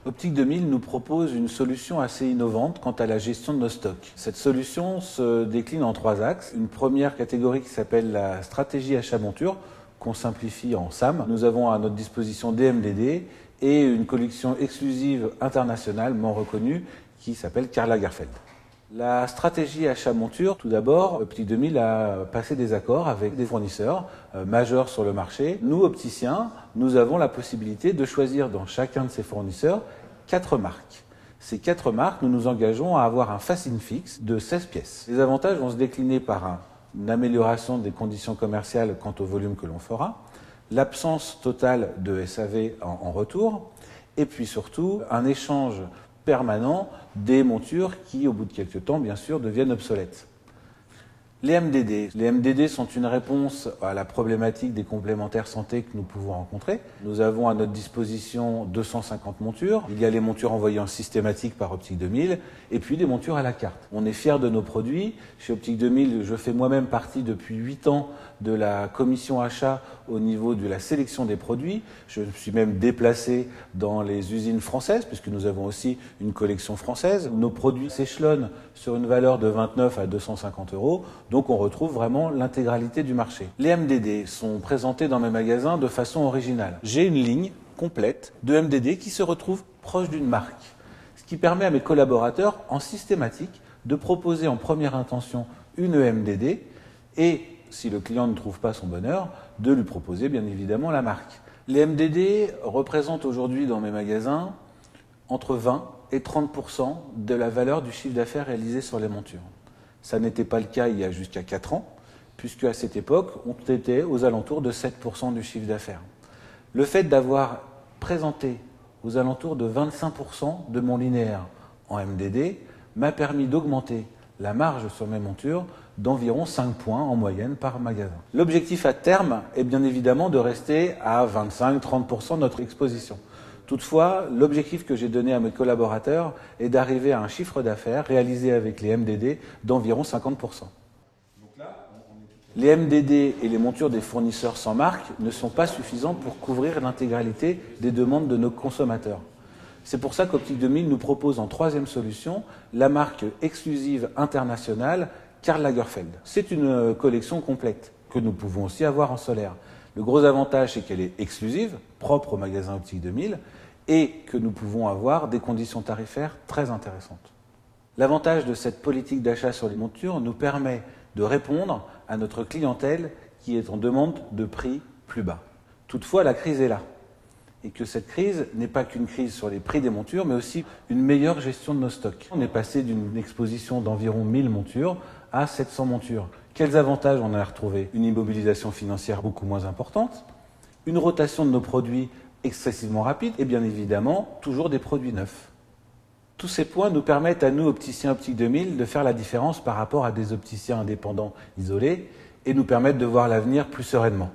Optique 2000 nous propose une solution assez innovante quant à la gestion de nos stocks. Cette solution se décline en 3 axes. Une première catégorie qui s'appelle la stratégie achat-monture, qu'on simplifie en SAM. Nous avons à notre disposition des MDD et une collection exclusive internationalement reconnue qui s'appelle Karl Lagerfeld. La stratégie achat-monture, tout d'abord, Optique 2000 a passé des accords avec des fournisseurs majeurs sur le marché. Nous, opticiens, nous avons la possibilité de choisir dans chacun de ces fournisseurs 4 marques. Ces 4 marques, nous nous engageons à avoir un facing fixe de 16 pièces. Les avantages vont se décliner par une amélioration des conditions commerciales quant au volume que l'on fera, l'absence totale de SAV en retour, et puis surtout un échange permanent des montures qui, au bout de quelques temps, bien sûr, deviennent obsolètes. Les MDD. Les MDD sont une réponse à la problématique des complémentaires santé que nous pouvons rencontrer. Nous avons à notre disposition 250 montures. Il y a les montures envoyées en systématique par Optique 2000 et puis des montures à la carte. On est fiers de nos produits. Chez Optique 2000, je fais moi-même partie depuis 8 ans de la commission achat au niveau de la sélection des produits. Je me suis même déplacé dans les usines françaises puisque nous avons aussi une collection française. Nos produits s'échelonnent sur une valeur de 29 à 250 €. Donc on retrouve vraiment l'intégralité du marché. Les MDD sont présentés dans mes magasins de façon originale. J'ai une ligne complète de MDD qui se retrouve proche d'une marque, ce qui permet à mes collaborateurs en systématique de proposer en première intention une MDD et, si le client ne trouve pas son bonheur, de lui proposer bien évidemment la marque. Les MDD représentent aujourd'hui dans mes magasins entre 20 et 30% de la valeur du chiffre d'affaires réalisé sur les montures. Ça n'était pas le cas il y a jusqu'à 4 ans, puisque à cette époque, on était aux alentours de 7% du chiffre d'affaires. Le fait d'avoir présenté aux alentours de 25% de mon linéaire en MDD m'a permis d'augmenter la marge sur mes montures d'environ 5 points en moyenne par magasin. L'objectif à terme est bien évidemment de rester à 25-30% de notre exposition. Toutefois, l'objectif que j'ai donné à mes collaborateurs est d'arriver à un chiffre d'affaires réalisé avec les MDD d'environ 50%. Les MDD et les montures des fournisseurs sans marque ne sont pas suffisants pour couvrir l'intégralité des demandes de nos consommateurs. C'est pour ça qu'Optique 2000 nous propose en 3e solution la marque exclusive internationale Karl Lagerfeld. C'est une collection complète que nous pouvons aussi avoir en solaire. Le gros avantage, c'est qu'elle est exclusive, propre au magasin Optique 2000, et que nous pouvons avoir des conditions tarifaires très intéressantes. L'avantage de cette politique d'achat sur les montures nous permet de répondre à notre clientèle qui est en demande de prix plus bas. Toutefois, la crise est là. Et que cette crise n'est pas qu'une crise sur les prix des montures, mais aussi une meilleure gestion de nos stocks. On est passé d'une exposition d'environ 1000 montures à 700 montures. Quels avantages on a retrouvé? Une immobilisation financière beaucoup moins importante, une rotation de nos produits excessivement rapide et bien évidemment toujours des produits neufs. Tous ces points nous permettent à nous, opticiens Optique 2000, de faire la différence par rapport à des opticiens indépendants isolés et nous permettent de voir l'avenir plus sereinement.